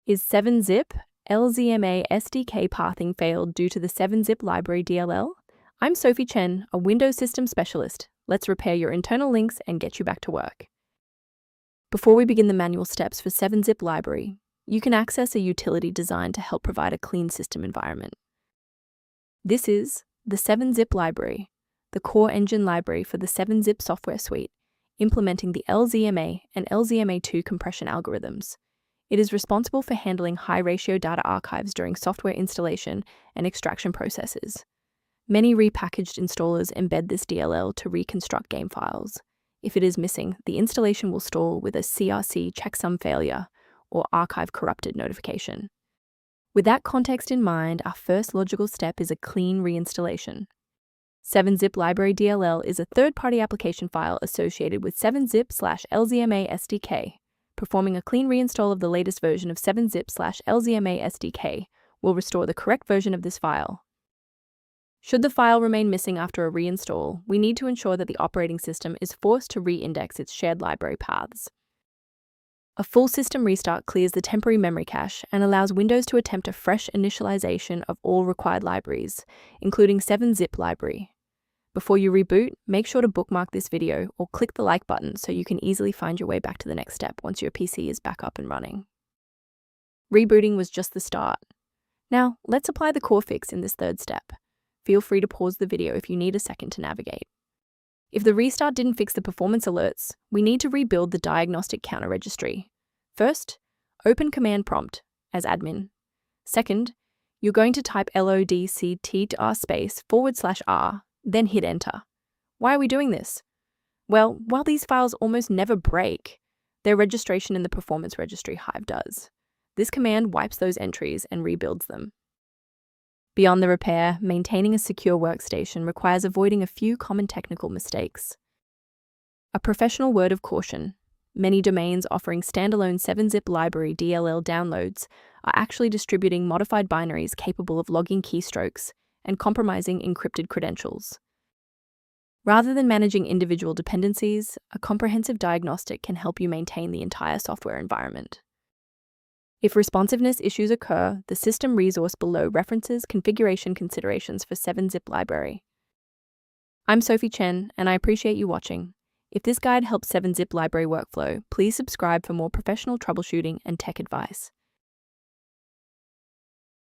Is 7-zip LZMA SDK pathing failed due to the 7-zip library DLL? I'm Sophie Chen, a Windows system specialist. Let's repair your internal links and get you back to work. Before we begin the manual steps for 7-zip library, you can access a utility designed to help provide a clean system environment. This is the 7-zip library, the core engine library for the 7-zip software suite, implementing the LZMA and LZMA2 compression algorithms. It is responsible for handling high-ratio data archives during software installation and extraction processes. Many repackaged installers embed this DLL to reconstruct game files. If it is missing, the installation will stall with a CRC checksum failure or archive corrupted notification. With that context in mind, our first logical step is a clean reinstallation. 7-zip library DLL is a third-party application file associated with 7-zip/LZMA SDK. Performing a clean reinstall of the latest version of 7-zip/LZMA SDK will restore the correct version of this file. Should the file remain missing after a reinstall, we need to ensure that the operating system is forced to re-index its shared library paths. A full system restart clears the temporary memory cache and allows Windows to attempt a fresh initialization of all required libraries, including 7-zip library. Before you reboot, make sure to bookmark this video or click the like button so you can easily find your way back to the next step once your PC is back up and running. Rebooting was just the start. Now, let's apply the core fix in this third step. Feel free to pause the video if you need a second to navigate. If the restart didn't fix the performance alerts, we need to rebuild the diagnostic counter registry. First, open command prompt as admin. Second, you're going to type lodctr//r, then hit enter. Why are we doing this? Well, while these files almost never break, their registration in the performance registry Hive does. This command wipes those entries and rebuilds them. Beyond the repair, maintaining a secure workstation requires avoiding a few common technical mistakes. A professional word of caution: many domains offering standalone 7-zip library DLL downloads are actually distributing modified binaries capable of logging keystrokes and compromising encrypted credentials. Rather than managing individual dependencies, a comprehensive diagnostic can help you maintain the entire software environment. If responsiveness issues occur, the system resource below references configuration considerations for 7-zip library. I'm Sophie Chen, and I appreciate you watching. If this guide helps 7-zip library workflow, please subscribe for more professional troubleshooting and tech advice.